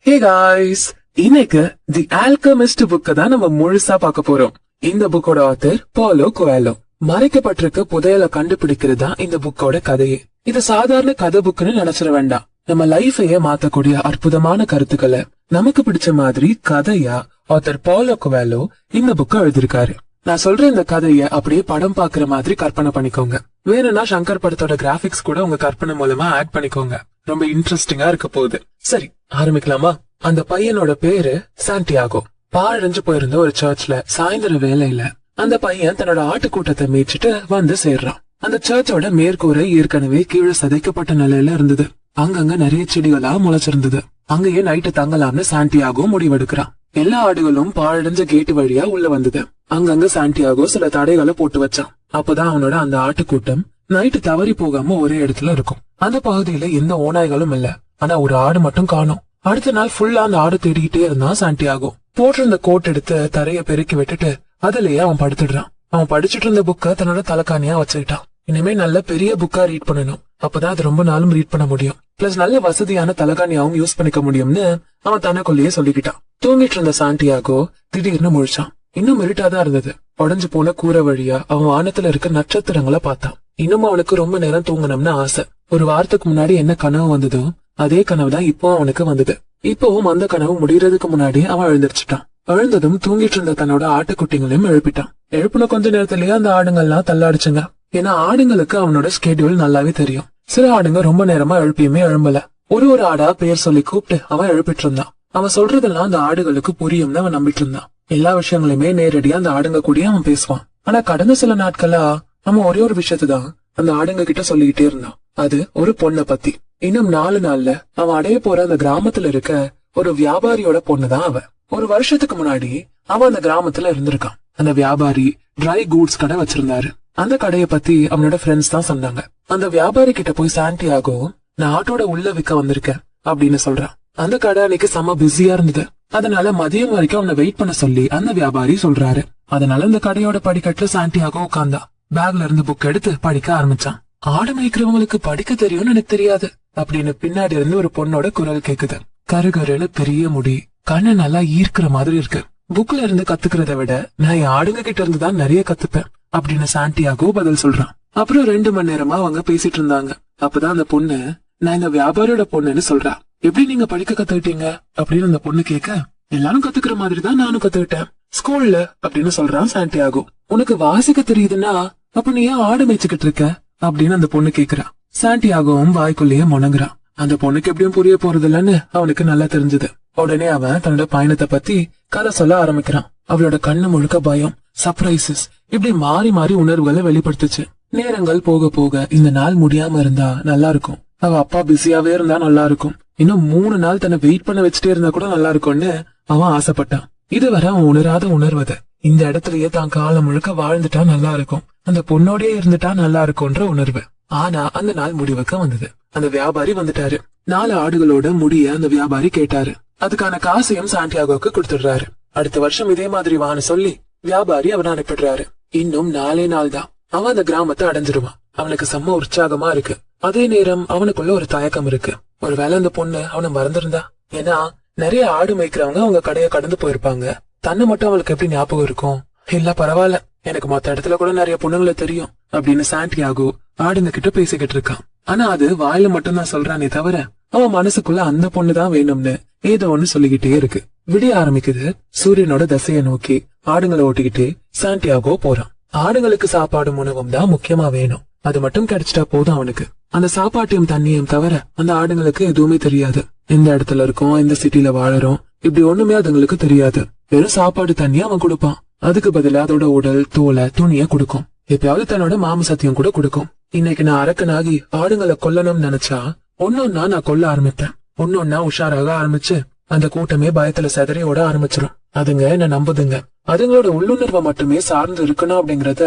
Hey guys, இன்னைக்கு தி alchemist புக்க தான் நம்ம முழுசா பார்க்க போறோம். இந்த புக்கோட ஆத்தர் பாலோ கோயலோ. மறைக்கப்பட்டிருக்க புதையலை கண்டுபிடிக்கிறது தான் இந்த புக்கோட கதையே. இது சாதாரண கதை புக்குன்னு நினைச்சிட வேண்டாம். நம்ம லைஃபையே மாத்தக்கூடிய அற்புதமான கருத்துக்களை நமக்கு பிடிச்ச மாதிரி கதையா ஆத்தர் பாலோ கோயலோ இந்த புக்க எழுதிருக்காரு. நான் சொல்ற இந்த கதைய அப்படியே படம் பாக்குற மாதிரி கற்பனை பண்ணிக்கோங்க. வேணும்னா சங்கர் படத்தோட கிராபிக்ஸ் கூட உங்க கற்பனை மூலமா ஆட் பண்ணிக்கோங்க. ரொம்ப இன்ட்ரெஸ்டிங்கா இருக்க போகுது. சரி, ஆரம்பிக்கலாமா? அந்த பையனோட பேரு சாண்டியாகோ. பாழடைஞ்சு போயிருந்த ஒரு சர்ச்ல சாயந்தர வேலையில அந்த பையன் தன்னோட ஆட்டுக்கூட்டத்தை மேய்ச்சிட்டு வந்து சேர்றான். அந்த சர்ச்சோட மேற்கூரை ஏற்கனவே கீழே சதைக்கப்பட்ட நிலையில இருந்தது. அங்கங்க நிறைய செடிகளா முளைச்சிருந்தது. அங்கேயே நைட்டு தங்கலாம்னு சாண்டியாகோ முடிவெடுக்கிறான். எல்லா ஆடுகளும் பாழடைஞ்ச கேட்டு வழியா உள்ள வந்தது. அங்கங்க சாண்டியாகோ சில தடைகளை போட்டு வச்சான். அப்பதான் அவனோட அந்த ஆட்டுக்கூட்டம் நைட்டு தவறி போகாம ஒரே இடத்துல இருக்கும். அந்த பகுதியில எந்த ஓநாய்களும் இல்ல. ஆனா ஒரு ஆடு மட்டும் காணோம். அடுத்த நாள் ஃபுல்லா அந்த ஆடு தேடிக்கிட்டே இருந்தான் சாண்டியாகோ. போட்டிருந்த கோட் எடுத்து தரைய பெருக்கி விட்டுட்டு அதுலயே அவன் படுத்துடுறான். அவன் படிச்சுட்டு இருந்த புக்க தன்னோட தலைக்காணியா வச்சுக்கிட்டான். இனிமே நல்ல பெரிய புக்கா ரீட் பண்ணணும். அப்பதான் அது ரொம்ப நாளும் ரீட் பண்ண முடியும். பிளஸ் நல்ல வசதியான தலைகாணியாவும் யூஸ் பண்ணிக்க முடியும்னு அவன் தனக்குள்ளேயே சொல்லிக்கிட்டான். தூங்கிட்டு இருந்த சாண்டியாகோ திடீர்னு முழிச்சான். இன்னும் இருட்டாதான் இருந்தது. உடஞ்சு போன கூரை வழியா அவன் வானத்துல இருக்க நட்சத்திரங்களை பார்த்தான். இன்னும் அவனுக்கு ரொம்ப நேரம் தூங்கணும்னு ஆசை. ஒரு வாரத்துக்கு முன்னாடி என்ன கனவு வந்ததோ அதே கனவு தான் இப்போ அவனுக்கு வந்தது. இப்பவும் அந்த கனவு முடியறதுக்கு முன்னாடி அவன் எழுந்திருச்சுட்டான். எழுந்ததும் தூங்கிட்டு இருந்த தன்னோட ஆட்டுக்குட்டிங்களையும் எழுப்பிட்டான். எழுப்பின கொஞ்ச நேரத்திலேயே அந்த ஆடுங்கள்லாம் தள்ளாடிச்சுங்க. ஏன்னா ஆடுங்களுக்கு அவனோட ஸ்கெடியூல் நல்லாவே தெரியும். சில ஆடுங்க ரொம்ப நேரமா எழுப்பியுமே எழும்பல. ஒரு ஆடா பேர் சொல்லி கூப்பிட்டு அவன் எழுப்பிட்டு இருந்தான். அவன் சொல்றதெல்லாம் அந்த ஆடுகளுக்கு புரியும்னு அவன் நம்பிட்டு இருந்தான். எல்லா விஷயங்களையுமே நேரடியா அந்த ஆடுங்க கூடயே அவன் பேசுவான். ஆனா கடந்த சில நாட்களா அவன் ஒரே ஒரு விஷயத்தான் அந்த ஆடுங்க கிட்ட சொல்லிக்கிட்டே இருந்தான். அது ஒரு பொண்ணை பத்தி. இன்னும் 4 நாள்ல அவன் அடைய போற அந்த கிராமத்துல இருக்க ஒரு வியாபாரியோட பொண்ணுதான் அவ. ஒரு வருஷத்துக்கு முன்னாடி அவன் அந்த கிராமத்துல இருந்திருக்கான். அந்த வியாபாரி ட்ரை கூட்ஸ் கடை வச்சிருந்தாரு. அந்த கடையை பத்தி அவனோட ஃப்ரெண்ட்ஸ் தான் சொன்னாங்க. அந்த வியாபாரி கிட்ட போய் சாண்டியாகோ, நான் ஆட்டோட உள்ள விற்க வந்திருக்கேன் அப்படின்னு சொல்றான். அந்த கடை அன்னைக்கு செம்ம பிஸியா இருந்தது. அதனால மதியம் வரைக்கும் அவனை வெயிட் பண்ண சொல்லி அந்த வியாபாரி சொல்றாரு. அதனால அந்த கடையோட படிக்கட்டுல சாண்டியாகோ உட்கார்ந்தா. பேக்ல இருந்து புக் எடுத்து படிக்க ஆரம்பிச்சான். ஆடு மேய்க்கிறவங்களுக்கு படிக்க தெரியும்னு எனக்கு தெரியாது அப்படின்னு பின்னாடி இருந்து ஒரு பொண்ணோட குரல் கேக்குது. கருகருன்னு பெரிய முடி, கண்ணு நல்லா ஈர்க்கிற மாதிரி இருக்கு. புக்ல இருந்து கத்துக்கிறத விட நான் என் ஆடுங்க கிட்ட இருந்து தான் நிறைய கத்துப்பேன் அப்படின்னு சாண்டியாகோ பதில் சொல்றான். அப்புறம் 2 மணி நேரமா அவங்க பேசிட்டு இருந்தாங்க. அப்பதான் அந்த பொண்ணு, நான் இந்த வியாபாரியோட பொண்ணுன்னு சொல்றா. எப்படி நீங்க படிக்க கத்துக்கிட்டீங்க அப்படின்னு அந்த பொண்ணு கேட்க, எல்லாரும் கத்துக்கிற மாதிரி தான் நானும் கத்துக்கிட்டேன் ஸ்கூல்ல அப்படின்னு சொல்றான் சாண்டியாகோ. உனக்கு வாசிக்க தெரியுதுன்னா அப்ப நீ ஏன் ஆடு மேய்ச்சிக்கிட்டு இருக்க அப்படின்னு அந்த பொண்ணு கேக்குறா. சாண்டியாகோவும் வாய்க்குள்ளேயே முணங்குறான். அந்த பொண்ணுக்கு எப்படியும் புரிய போறது இல்லன்னு அவனுக்கு நல்லா தெரிஞ்சது. உடனே அவன் தன்னோட பயணத்தை பத்தி கதை சொல்ல ஆரம்பிக்கிறான். அவளோட கண்ணு முழுக்க பயம், சர்ப்ரைசஸ், இப்படி மாறி மாறி உணர்வுகளை வெளிப்படுத்துச்சு. நேரங்கள் போக போக இந்த நாள் முடியாம இருந்தா நல்லா இருக்கும், அவ அப்பா பிஸியாவே இருந்தா நல்லா இருக்கும், இன்னும் 3 நாள் தன்னை வெயிட் பண்ண வச்சுட்டே இருந்தா கூட நல்லா இருக்கும்னு அவன் ஆசைப்பட்டான். இதுவரை அவன் உணராத உணர்வது இந்த இடத்துலயே தான் காலம் முழுக்க வாழ்ந்துட்டா நல்லா இருக்கும், அந்த பொண்ணோடயே இருந்துட்டா நல்லா இருக்கும்ன்ற உணர்வு. ஆனா அந்த நாள் முடிவுக்கு வந்தது. அந்த வியாபாரி வந்துட்டாரு. 4 ஆடுகளோட முடிய அந்த வியாபாரி கேட்டாரு. அதுக்கான காசையும் சாண்டியாகோக்கு கொடுத்துடுறாரு. அடுத்த வருஷம் இதே மாதிரி வான்னு சொல்லி வியாபாரி அவனை அனுப்பிடுறாரு. இன்னும் 4 நாள் தான் அவன் அந்த கிராமத்தை அடைஞ்சிருவான். அவனுக்கு செம்ம உற்சாகமா இருக்கு. அதே நேரம் அவனுக்குள்ள ஒரு தயக்கம் இருக்கு. ஒருவேளை அந்த பொண்ணு அவனை மறந்துருந்தா? ஏன்னா நிறைய ஆடு மேய்க்கிறவங்க அவங்க கடையை கடந்து போயிருப்பாங்க. தன்னை மட்டும் அவளுக்கு எப்படி ஞாபகம் இருக்கும்? இல்ல பரவாயில்ல, எனக்கு மொத்த இடத்துல கூட நிறைய பொண்ணுங்களை தெரியும் அப்படின்னு சாண்டியாகோ ஆடுங்க கிட்ட பேசிக்கிட்டு இருக்கான். ஆனா அது வாயில மட்டும் தான் சொல்றானே தவிர அவன் மனசுக்குள்ள அந்த பொண்ணுதான் வேணும்னு ஏதோ ஒண்ணு சொல்லிக்கிட்டே இருக்கு. விடிய ஆரம்பிக்குது. சூரியனோட திசையை நோக்கி ஆடுங்களை ஓட்டிக்கிட்டே சாண்டியாகோ போறான். ஆடுங்களுக்கு சாப்பாடும் உணவும் தான் முக்கியமா வேணும். அது மட்டும் கிடைச்சிட்டா போதும் அவனுக்கு. அந்த சாப்பாட்டையும் தண்ணியும் தவிர அந்த ஆடுங்களுக்கு எதுவுமே தெரியாது. எந்த இடத்துல இருக்கோம், எந்த சிட்டில வாழறோம், இப்படி ஒண்ணுமே அதுங்களுக்கு தெரியாது. வெறும் சாப்பாடு தண்ணி அவன் கொடுப்பான். அதுக்கு பதிலா அதோட உடல், தோலை, துணிய கொடுக்கும். எப்பயாவது தன்னோட மாமிசத்தையும் கூட கொடுக்கும். இன்னைக்கு நான் அரக்கனாகி ஆடுங்களை கொல்லணும்னு நினைச்சா ஒன்னொன்னா நான் கொல்ல ஆரம்பிப்பேன். ஒன்னொன்னா உஷாராக ஆரம்பிச்சு அந்த கூட்டமே பயத்துல செதறி ஓட ஆரம்பிச்சிடும். அதுங்க என்ன நம்புதுங்க. அதுங்களோட உள்ளுணர்வை மட்டுமே சார்ந்து இருக்கணும் அப்படிங்கறத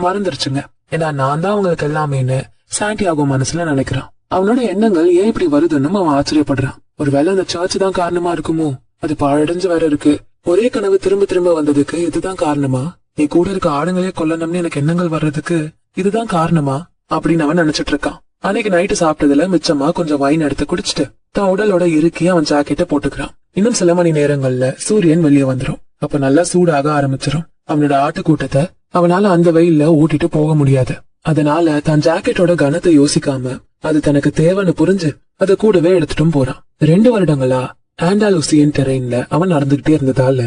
மறந்துருச்சுங்க. ஏன்னா நான் தான் அவங்களுக்கு எல்லாமேன்னு சாண்டியாகோ மனசுல நினைக்கிறான். அவனோட எண்ணங்கள் ஏன் இப்படி வருதுன்னு அவன் ஆச்சரியப்படுறான். ஒருவேளை அந்த சர்ச் தான் காரணமா இருக்குமோ? அது பாழடைஞ்சு வேற இருக்கு. ஒரே கனவு திரும்ப திரும்ப வந்ததுக்கு இதுதான் காரணமா? நீ கூட இருக்க ஆடுங்களே கொல்லணும்னு எனக்கு எண்ணங்கள் வர்றதுக்கு இதுதான் காரணமா அப்படின்னு அவன் நினைச்சிட்டு இருக்கான். அன்னைக்கு நைட்டு சாப்பிட்டதுல மிச்சமா கொஞ்சம் வைன் எடுத்து குடிச்சிட்டு தன் உடலோட இறுக்கி அவன் ஜாக்கெட்டை போட்டுக்கிறான். இன்னும் சில மணி நேரங்கள்ல சூரியன் வெளியே வந்துரும். அப்ப நல்லா சூடாக ஆரம்பிச்சிரும். அவனோட ஆட்டுக்கூட்டத்தை அவனால அந்த வெயில்ல ஓட்டிட்டு போக முடியாது. அதனால தன் ஜாக்கெட்டோட கனத்தை யோசிக்காம அது தனக்கு தேவைன்னு புரிஞ்சு அதை கூடவே எடுத்துட்டும் போறான். 2 வருடங்களா ஆண்டாலூசியன் டெரெயின்ல அவன் நடந்துகிட்டே இருந்ததால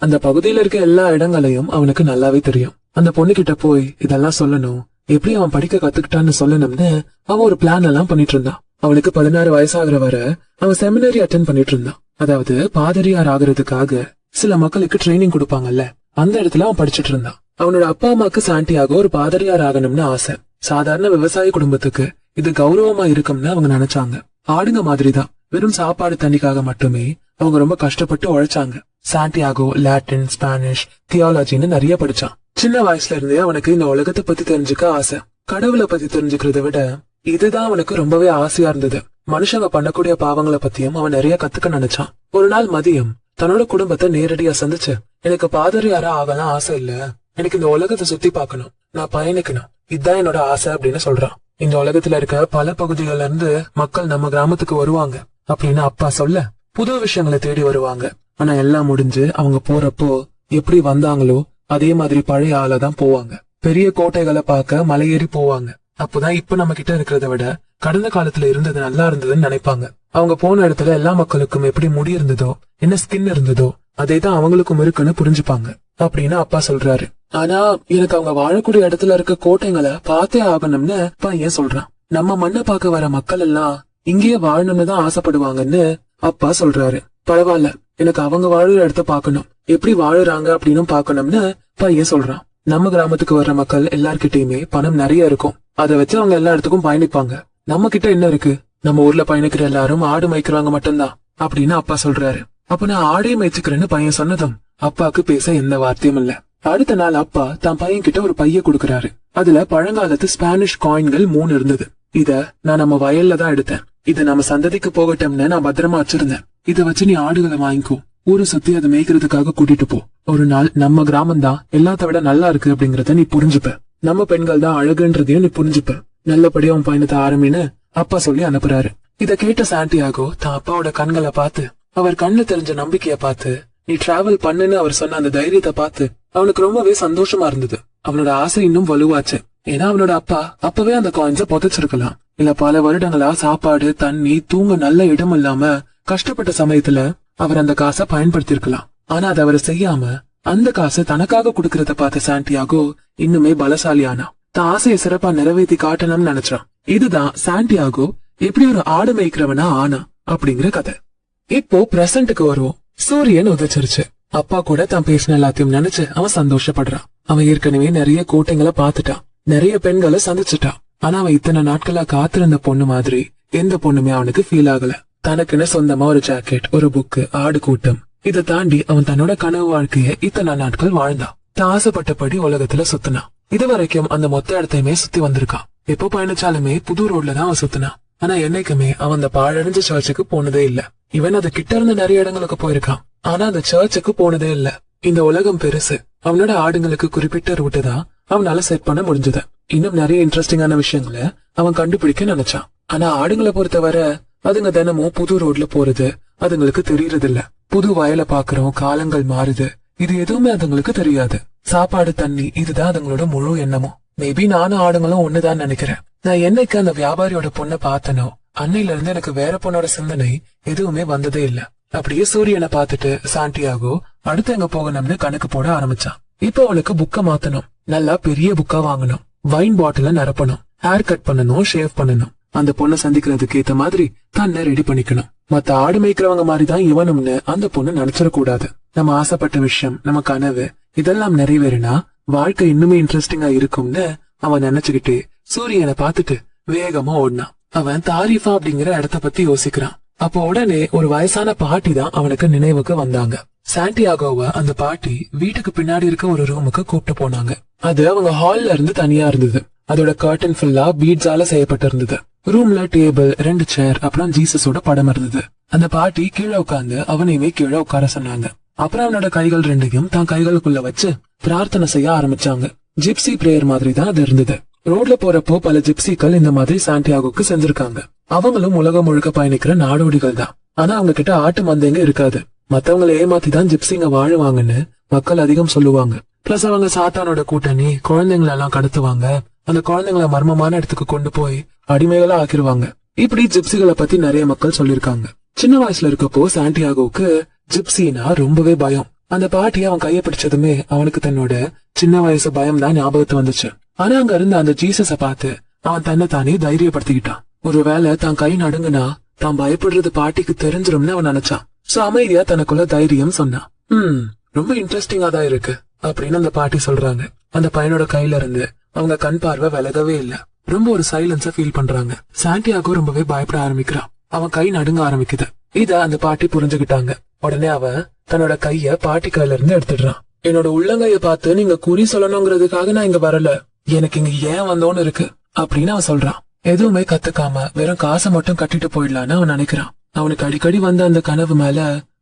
அந்த பகுதியில இருக்க எல்லா இடங்களையும் அவனுக்கு நல்லாவே தெரியும். அந்த பொண்ணு கிட்ட போய் இதெல்லாம் சொல்லணும், எப்படி அவன் படிக்க கத்துக்கிட்டான்னு சொல்லணும்னு அவன் ஒரு பிளான் எல்லாம் பண்ணிட்டு இருந்தான். அவனுக்கு 16 வயசாகிற வரை அவன் செமினரி அட்டென்ட் பண்ணிட்டு இருந்தான். அதாவது பாதிரியார் ஆகுறதுக்காக சில மக்களுக்கு ட்ரைனிங் கொடுப்பாங்கல்ல, அந்த இடத்துல அவன் படிச்சுட்டு இருந்தான். அவனோட அப்பா அம்மாக்கு சாண்டியாகோ ஒரு பாதிரியார் ஆகணும்னு ஆசை. சாதாரண விவசாய குடும்பத்துக்கு இது கௌரவமா இருக்கும்னு அவங்க நினைச்சாங்க. ஆடுங்க மாதிரிதான், வெறும் சாப்பாடு தண்ணிக்காக மட்டுமே அவங்க ரொம்ப கஷ்டப்பட்டு உழைச்சாங்க. சாண்டியாகோ லாட்டின், ஸ்பானிஷ், தியாலஜின்னு நிறைய படிச்சான். சின்ன வயசுல இருந்தே அவனுக்கு இந்த உலகத்தை பத்தி தெரிஞ்சுக்க ஆசை. கடவுளை பத்தி தெரிஞ்சுக்கிறத விட இதுதான் அவனுக்கு ரொம்பவே ஆசையா இருந்தது. மனுஷங்க பண்ணக்கூடிய பாவங்களை பத்தியும் அவன் நிறைய கத்துக்க நினைச்சான். ஒரு நாள் மதியம் தன்னோட குடும்பத்தை நேரடியா சந்திச்சு, எனக்கு பாதிரியாரா ஆகலாம் ஆசை இல்ல, எனக்கு இந்த உலகத்தை சுத்தி பார்க்கணும், நான் பயணிக்கணும், இதுதான் என்னோட ஆசை அப்படின்னு சொல்றான். இந்த உலகத்துல இருக்க பல பகுதிகள்ல இருந்து மக்கள் நம்ம கிராமத்துக்கு வருவாங்க அப்படின்னு அப்பா சொல்ல, புது விஷயங்களை தேடி வருவாங்க. ஆனா எல்லாம் முடிஞ்சு அவங்க போறப்போ எப்படி வந்தாங்களோ அதே மாதிரி பழைய ஆளதான் போவாங்க. பெரிய கோட்டைகளை பார்க்க மலையேறி போவாங்க. அப்போதான் இப்ப நம்ம கிட்ட இருக்கிறத விட கடந்த காலத்துல இருந்தது நல்லா இருந்ததுன்னு நினைப்பாங்க. அவங்க போன இடத்துல எல்லா மக்களுக்கும் எப்படி முடி இருந்ததோ, என்ன ஸ்கின் இருந்ததோ அதேதான் அவங்களுக்கும் இருக்குன்னு புரிஞ்சுப்பாங்க அப்படின்னு அப்பா சொல்றாரு. ஆனா எனக்கு அவங்க வாழக்கூடிய இடத்துல இருக்க கோட்டைங்களை பார்த்தே ஆகணும்னு பையன் சொல்றான். நம்ம மண்ணை பார்க்க வர மக்கள் எல்லாம் இங்கேயே வாழணும்னு தான் ஆசைப்படுவாங்கன்னு அப்பா சொல்றாரு. பரவாயில்ல, எனக்கு அவங்க வாழுற இடத்த பாக்கணும், எப்படி வாழுறாங்க அப்படின்னு பாக்கணும்னு பையன் சொல்றான். நம்ம கிராமத்துக்கு வர்ற மக்கள் எல்லார்கிட்டயுமே பணம் நிறைய இருக்கும். அதை வச்சு அவங்க எல்லா இடத்துக்கும் பயணிப்பாங்க. நம்ம கிட்ட என்ன இருக்கு, நம்ம ஊர்ல பயணிக்கிற எல்லாரும் ஆடு மேய்க்கிறவங்க மட்டும்தான் அப்படின்னு அப்பா சொல்றாரு. அப்ப நான் ஆடே மேய்ச்சிக்கிறேன்னு பையன் சொன்னதும் அப்பாக்கு பேச எந்த வார்த்தையும் இல்ல. அடுத்த நாள் அப்பா தான் பையன் கிட்ட ஒரு பைய கொடுக்கறாரு. அதுல பழங்காலத்து ஸ்பானிஷ் காயின்கள் 3 இருந்தது. இத நான் நம்ம வயல்ல தான் எடுத்தேன். இது நம்ம சந்ததிக்கு போகட்டும்னு நான் பத்திரமா வச்சிருந்தேன். இத வச்சு நீ ஆடுகளை வாங்கிக்கோ, ஊரை சுத்தி அதை மேய்க்கிறதுக்காக கூட்டிட்டு போ. ஒரு நாள் நம்ம கிராமம் தான் எல்லாத்த விட நல்லா இருக்கு அப்படிங்கறத நீ புரிஞ்சுப்ப. நம்ம பெண்கள் தான் அழகுன்றதையும் நீ புரிஞ்சுப்ப. நல்லபடியா உன் பயணத்தை ஆரம்பின்னு அப்பா சொல்லி அனுப்புறாரு. இத கேட்ட சாண்டியாகோ தான் அப்பாவோட கண்களை பார்த்து, அவர் கண்ணு தெரிஞ்ச நம்பிக்கைய பார்த்து, நீ டிராவல் பண்ணுன்னு அவர் சொன்ன அந்த தைரியத்தை பார்த்து அவனுக்கு ரொம்பவே சந்தோஷமா இருந்தது. அவனோட ஆசை இன்னும் வலுவாச்சு. ஏன்னா அவனோட அப்பா அப்பவே அந்த காயின்ஸ புதைச்சிருக்கலாம். இல்ல பல வருடங்களா சாப்பாடு, தண்ணி, தூங்க நல்ல இடம் இல்லாம கஷ்டப்பட்ட சமயத்துல அவர் அந்த காசை பயன்படுத்திருக்கலாம். ஆனா அதை அவர் செய்யாம அந்த காசை தனக்காக குடுக்கறத பார்த்த சாண்டியாகோ இன்னுமே பலசாலியானா. தான் ஆசையை சிறப்பா நிறைவேற்றி காட்டணும்னு நினைச்சான். இதுதான் சாண்டியாகோ எப்படி ஒரு ஆடு மேய்க்கிறவனா ஆனா அப்படிங்கிற கதை. இப்போ பிரசன்ட்டுக்கு வருவோம். சூரியன் உதச்சிருச்சு. அப்பா கூட தான் பேசின எல்லாத்தையும் நினைச்சு அவன் சந்தோஷப்படுறான். அவன் ஏற்கனவே நிறைய கோட்டைங்களை பாத்துட்டான், நிறைய பெண்களை சந்திச்சுட்டான். ஆனா அவன் இத்தனை நாட்களா காத்திருந்த பொண்ணு மாதிரி எந்த பொண்ணுமே அவனுக்கு ஃபீல் ஆகல. தனக்குன்னு சொந்தமா ஒரு ஜாக்கெட், ஒரு புக்கு, ஆடு கூட்டம், இதை தாண்டி அவன் தன்னோட கனவு வாழ்க்கைய இத்தனை நாட்கள் வாழ்ந்தான். தான் ஆசைப்பட்டபடி உலகத்துல சுத்தினான். இது வரைக்கும் அந்த மொத்த இடத்தையுமே சுத்தி வந்திருக்கான். எப்போ பயணிச்சாலுமே புது ரோட்ல தான் அவன் சுத்தினான். ஆனா என்னைக்குமே அவன் அந்த பாழடைஞ்ச சர்ச்சுக்கு போனதே இல்ல. இவன் அது கிட்ட இருந்து நிறைய இடங்களுக்கு போயிருக்கான், ஆனா அந்த சர்ச்சுக்கு போனதே இல்ல. இந்த உலகம் பெருசு. அவனோட ஆடுங்களுக்கு குறிப்பிட்ட ரூட்டு தான் அவனால செட் பண்ண முடிஞ்சது. இன்னும் நிறைய இன்ட்ரெஸ்டிங்கான விஷயங்களை அவன் கண்டுபிடிக்க நினைச்சான். ஆனா ஆடுங்களை பொறுத்தவரை அதுங்க தினமும் புது ரோட்ல போறது அதுங்களுக்கு தெரியறது இல்ல. புது வயலை பாக்குறோம், காலங்கள் மாறுது, இது எதுவுமே அதுங்களுக்கு தெரியாது. சாப்பாடு, தண்ணி, இதுதான் அதுங்களோட முழு எண்ணமும். மேபி நானும் ஆடுங்களும் ஒண்ணுதான் நினைக்கிறேன். நான் என்னைக்கு அந்த வியாபாரியோட பொண்ணை பார்த்தனோ அன்னையில இருந்து எனக்கு வேற பொண்ணோட சிந்தனை எதுவுமே வந்ததே இல்ல. அப்படியே சூரியனை பார்த்துட்டு சாண்டியாகோ அடுத்து எங்க போகணும்னு கணக்கு போட ஆரம்பிச்சான். இப்ப அவளுக்கு புக்க மாத்தணும், நல்லா பெரிய புக்கா வாங்கணும், வைன் பாட்டில நிரப்பணும், ஹேர் கட் பண்ணணும், ஷேவ் பண்ணணும். அந்த பொண்ணை சந்திக்கிறதுக்கு ஏத்த மாதிரி தன்னை ரெடி பண்ணிக்கணும். மத்த ஆடு மேய்க்கிறவங்க மாதிரிதான் இவனும்னு அந்த பொண்ணு நினைச்சிடக்கூடாது. நம்ம ஆசைப்பட்ட விஷயம், நம்ம கனவு இதெல்லாம் நிறைவேறினா வாழ்க்கை இன்னுமே இன்ட்ரெஸ்டிங்கா இருக்கும்னு அவன் நினைச்சுக்கிட்டே சூரியனை பார்த்துட்டு வேகமா ஓடினான். அவன் தாரிஃபா அப்படிங்கிற இடத்த பத்தி யோசிக்கிறான். அப்போ உடனே ஒரு வயசான பாட்டி தான் அவனுக்கு நினைவுக்கு வந்தாங்க. சாண்டியாகோவ அந்த பாட்டி வீட்டுக்கு பின்னாடி இருக்க ஒரு ரூமுக்கு கூப்பிட்டு போனாங்க. அது அவங்க ஹால்ல இருந்து தனியா இருந்தது. அதோட கர்டன் ஃபுல்லா பீட்ஸால செய்யப்பட்டு இருந்தது. ரூம்ல டேபிள், 2 சேர், அப்புறம் ஜீசஸோட படம் இருந்தது. அந்த பாட்டி கீழே உட்காந்து அவனையுமே கீழே உட்கார சொன்னாங்க. அப்புறம் அவனோட கைகள் 2யும் தான் கைகளுக்குள்ள வச்சு பிரார்த்தனை செய்ய ஆரம்பிச்சாங்க. ஜிப்சி பிரேயர் மாதிரி தான் அது இருந்தது. ரோட்ல போறப்போ பல ஜிப்சிகள் இந்த மாதிரி சாண்டியாகோக்கு செஞ்சிருக்காங்க. அவங்களும் உலகம் முழுக்க பயணிக்கிற நாடோடிகள் தான். ஆனா அவங்க கிட்ட ஆட்டு மந்தைங்க இருக்காது. மத்தவங்களை ஏமாத்தி தான் ஜிப்சிங்க வாழுவாங்கன்னு மக்கள் அதிகம் சொல்லுவாங்க. பிளஸ் அவங்க சாத்தானோட கூட்டணி குழந்தைங்களை எல்லாம் கடத்துவாங்க. அந்த குழந்தைங்களை மர்மமான இடத்துக்கு கொண்டு போய் அடிமைகளா ஆக்கிடுவாங்க. இப்படி ஜிப்சிகளை பத்தி நிறைய மக்கள் சொல்லிருக்காங்க. சின்ன வயசுல இருக்கப்போ சாண்டியாகோவுக்கு ஜிப்சினா ரொம்பவே பயம். அந்த பாட்டி அவன் கைய பிடிச்சதுமே அவனுக்கு தன்னோட சின்ன வயசு பயம் தான் ஞாபகத்து வந்துச்சு. ஆனா அங்க இருந்த அந்த ஜீசஸ பார்த்து அவன் தன்னை தானே தைரியப்படுத்திக்கிட்டான். ஒருவேளை தான் கை நடுங்குனா தான் பயப்படுறது பாட்டிக்கு தெரிஞ்சிரும்னு அவன் நினைச்சான். சோ அமைதியா தனக்குள்ள தைரியம் சொன்னான். ரொம்ப இன்ட்ரெஸ்டிங்கா தான் இருக்கு அப்படின்னு அந்த பாட்டி சொல்றாங்க. அந்த பையனோட கையில இருந்து அவங்க கண் பார்வை விலகவே இல்ல. ரொம்ப ஒரு சைலன்ஸா ஃபீல் பண்றாங்க. சாண்டியாகோ ரொம்பவே பயப்பட ஆரம்பிக்கிறான். அவன் கை நடுங்க ஆரம்பிக்குது. இத அந்த பாட்டி புரிஞ்சுக்கிட்டாங்க. உடனே அவன் தன்னோட கைய பாட்டி கையில இருந்து எடுத்துடுறான். என்னோட உள்ளங்கைய பார்த்து நீங்க குறி சொல்லணுங்கிறதுக்காக நான் இங்க வரல, எனக்கு இங்க ஏன் வந்தோன்னு இருக்கு அப்படின்னு அவன் சொல்றான். எதுவுமே கத்துக்காம வெறும் காசை மட்டும் கட்டிட்டு போயிடலான்னு அவன் நினைக்கிறான். அவனுக்கு அடிக்கடி வந்த அந்த கனவு மேல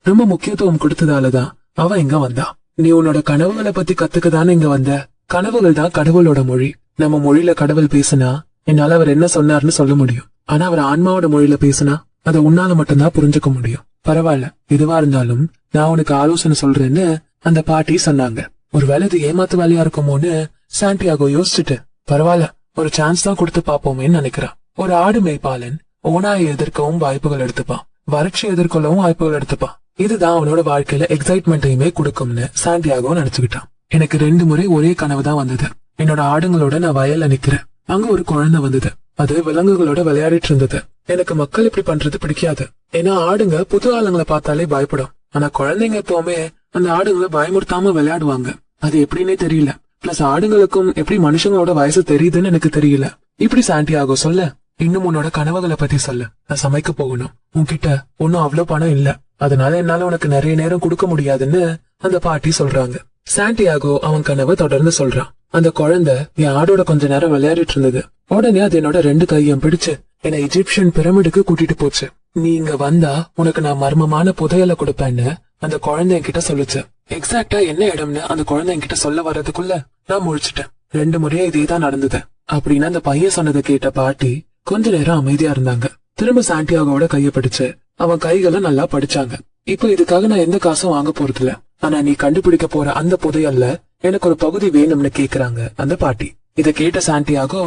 ரொம்ப முக்கியத்துவம் கொடுத்ததாலதான் அவன் இங்க வந்தான். நீ உன்னோட கனவுகளை பத்தி கத்துக்கதானே இங்க வந்த. கனவுகள் தான் கடவுளோட மொழி. நம்ம மொழியில கடவுள் பேசுனா என்னால அவர் என்ன சொன்னார்னு சொல்ல முடியும். ஆனா அவர் ஆன்மாவோட மொழியில பேசுனா அதை உன்னால மட்டும்தான் புரிஞ்சுக்க முடியும். பரவாயில்ல, எதுவா இருந்தாலும் நான் உனக்கு ஆலோசனை சொல்றேன்னு அந்த பாட்டி சொன்னாங்க. ஒருவேளை இது ஏமாத்து வேலையா இருக்குமோன்னு சாண்டியாகோ யோசிச்சுட்டு பரவாயில்ல ஒரு சான்ஸ் தான் கொடுத்து பாப்போமேன்னு நினைக்கிறான். ஒரு ஆடு மேய்ப்பாளன் ஓனாயை எதிர்க்கவும் வாய்ப்புகள் எடுத்துப்பான், வறட்சி எதிர்கொள்ளவும் வாய்ப்புகள் எடுத்துப்பான். இதுதான் அவனோட வாழ்க்கையில எக்ஸைட்மெண்ட்டையுமே கொடுக்கும்னு சாண்டியாகோ நினைச்சுக்கிட்டான். எனக்கு 2 முறை ஒரே கனவு தான் வந்தது. என்னோட ஆடுங்களோட நான் வயல்ல நிக்கிறேன். அங்க ஒரு குழந்தை வந்தது. அது விலங்குகளோட விளையாடிட்டு இருந்தது. எனக்கு மக்கள் இப்படி பண்றது பிடிக்காது. ஏன்னா ஆடுங்க புது ஆளுங்களை பார்த்தாலே பயப்படும். ஆனா குழந்தைங்க எப்பவுமே அந்த ஆடுங்களை பயமுறுத்தாம விளையாடுவாங்க. அது எப்படின்னே தெரியல. பிளஸ் ஆடுங்களுக்கும் எப்படி மனுஷங்களோட வயசு தெரியுதுன்னு எனக்கு தெரியல. இப்படி சாண்டியாகோ சொல்ல, இன்னும் உன்னோட கனவுகளை பத்தி சொல்ல. நான் சமைக்க போகணும். உன்கிட்ட ஒன்னும் அவ்வளவு பணம் இல்ல, அதனால என்னால உனக்கு நிறைய நேரம் கொடுக்க முடியாதுன்னு அந்த பாட்டி சொல்றாங்க. சாண்டியாகோ அவன் கனவை தொடர்ந்து சொல்றான். அந்த குழந்தை என் ஆடோட கொஞ்ச நேரம் விளையாடிட்டு இருந்தது. உடனே அது என்னோட 2 கையும் பிடிச்சு என்னை எஜிப்சியன் பிரமிடுக்கு கூட்டிட்டு போச்சு. நீ இங்க வந்தா உனக்கு நான் மர்மமான புதையலை கொடுப்பேன்னு அந்த குழந்தை என்கிட்ட சொல்லுச்சு. எக்ஸாக்டா என்ன இடம்னு அந்த குழந்தை என்கிட்ட சொல்ல வர்றதுக்குள்ள நான் முழிச்சிட்டேன். 2 முறையா இதேதான் நடந்தது அப்படின்னு அந்த பையன் சொன்னதை கேட்ட பாட்டி கொஞ்ச நேரம் அமைதியா இருந்தாங்க. திரும்ப சாண்டியாகோட கைய பிடிச்சு அவன் கைகளை நல்லா படிச்சாங்க. இப்ப இதுக்காக நான் எந்த காசும் வாங்க போறதில்ல. ஆனா நீ கண்டுபிடிக்க போற அந்த புதையல்ல எனக்கு ஒரு பகுதி வேணும்னு கேக்குறாங்க அந்த பாட்டி. இத கேட்ட சாண்டியாகோ